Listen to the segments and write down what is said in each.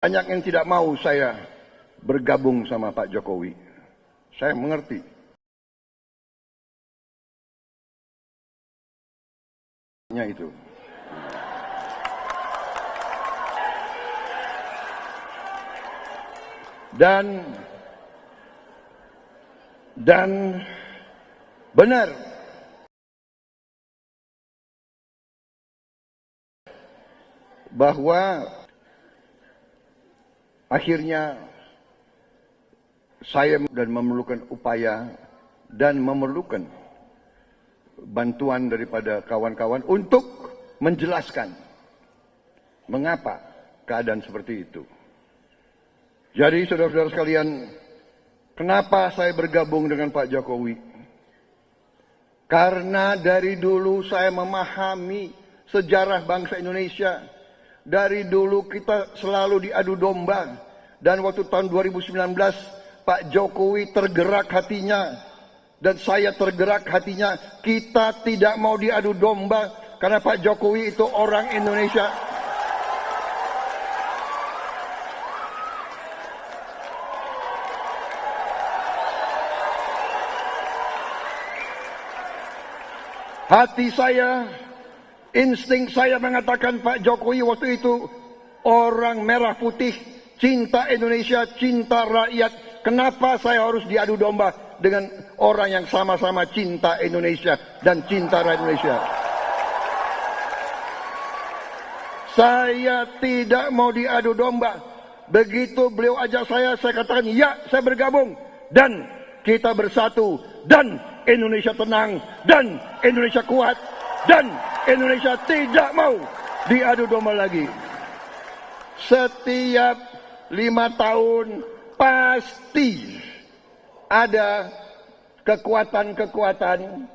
Banyak yang tidak mau saya bergabung sama Pak Jokowi. Saya mengerti. Itu. Dan benar bahwa akhirnya saya dan memerlukan upaya dan memerlukan bantuan daripada kawan-kawan untuk menjelaskan mengapa keadaan seperti itu. Jadi saudara-saudara sekalian, kenapa saya bergabung dengan Pak Jokowi? Karena dari dulu saya memahami sejarah bangsa Indonesia. Dari dulu kita selalu diadu domba. Dan waktu tahun 2019 Pak Jokowi tergerak hatinya. Dan saya tergerak hatinya. Kita tidak mau diadu domba. Karena Pak Jokowi itu orang Indonesia. Hati saya, insting saya mengatakan Pak Jokowi waktu itu orang merah putih, cinta Indonesia, cinta rakyat. Kenapa saya harus diadu domba dengan orang yang sama-sama cinta Indonesia dan cinta rakyat Indonesia? Saya tidak mau diadu domba. Begitu beliau ajak saya katakan ya, saya bergabung. Dan kita bersatu. Dan Indonesia tenang, dan Indonesia kuat, dan Indonesia tidak mau diadu domba lagi. Setiap 5 tahun pasti ada kekuatan-kekuatan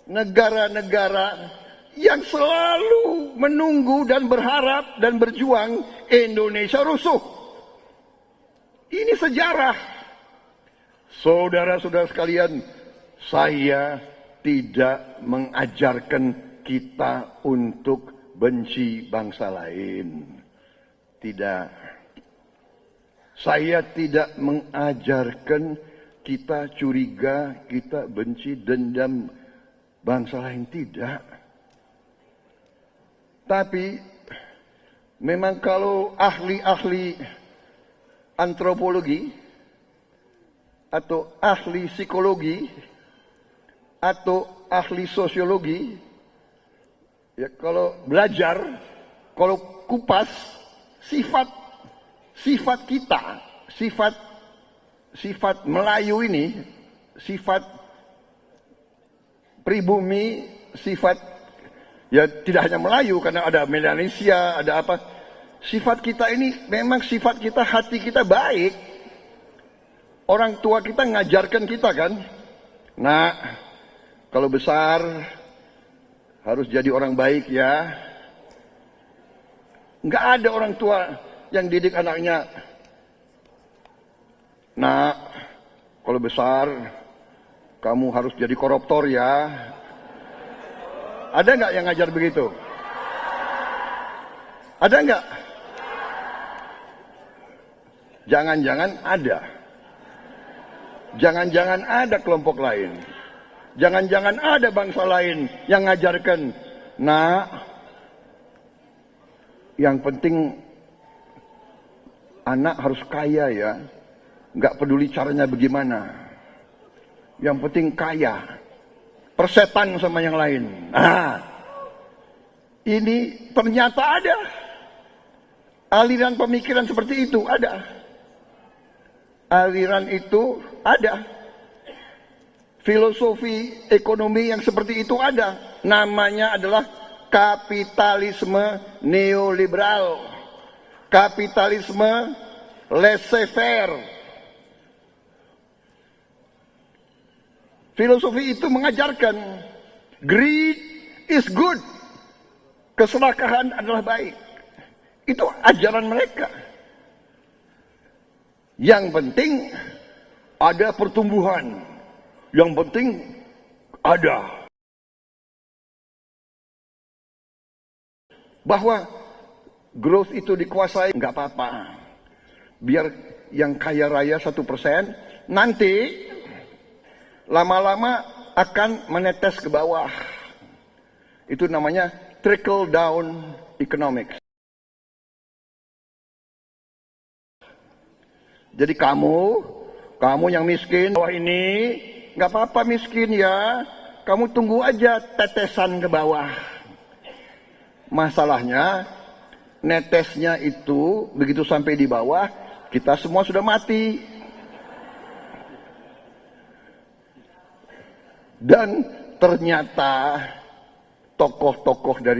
negara-negara yang selalu menunggu dan berharap dan berjuang Indonesia rusuh. Ini sejarah. Saudara-saudara sekalian, saya tidak mengajarkan kita untuk benci bangsa lain. Tidak. Saya tidak mengajarkan kita curiga, kita benci, dendam bangsa lain. Tidak. Tapi memang kalau ahli-ahli antropologi atau ahli psikologi atau ahli sosiologi, ya kalau belajar, kalau kupas sifat kita, sifat Melayu ini, sifat pribumi, sifat ya tidak hanya Melayu karena ada Melanesia, ada apa. Sifat kita ini memang sifat kita, hati kita baik. Orang tua kita ngajarkan kita kan, nah kalau besar harus jadi orang baik ya. Nggak ada orang tua yang didik anaknya, nah kalau besar kamu harus jadi koruptor ya. Ada nggak yang ngajar begitu? Ada nggak? Jangan-jangan ada. Jangan-jangan ada kelompok lain. Jangan-jangan ada bangsa lain yang ngajarkan. Nah, yang penting anak harus kaya ya. Nggak peduli caranya bagaimana. Yang penting kaya. Persetan sama yang lain. Nah, ini ternyata ada. Aliran pemikiran seperti itu ada. Aliran itu ada. Filosofi ekonomi yang seperti itu ada. Namanya adalah kapitalisme neoliberal. Kapitalisme laissez-faire. Filosofi itu mengajarkan greed is good. Keserakahan adalah baik. Itu ajaran mereka. Yang penting ada pertumbuhan. Yang penting ada. Bahwa growth itu dikuasai, nggak apa-apa. biar yang kaya raya 1%, nanti lama-lama akan menetes ke bawah. Itu namanya trickle down economics. Jadi kamu yang miskin, bawah ini, nggak apa-apa miskin ya, kamu tunggu aja tetesan ke bawah. Masalahnya, netesnya itu begitu sampai di bawah, kita semua sudah mati. Dan ternyata tokoh-tokoh dari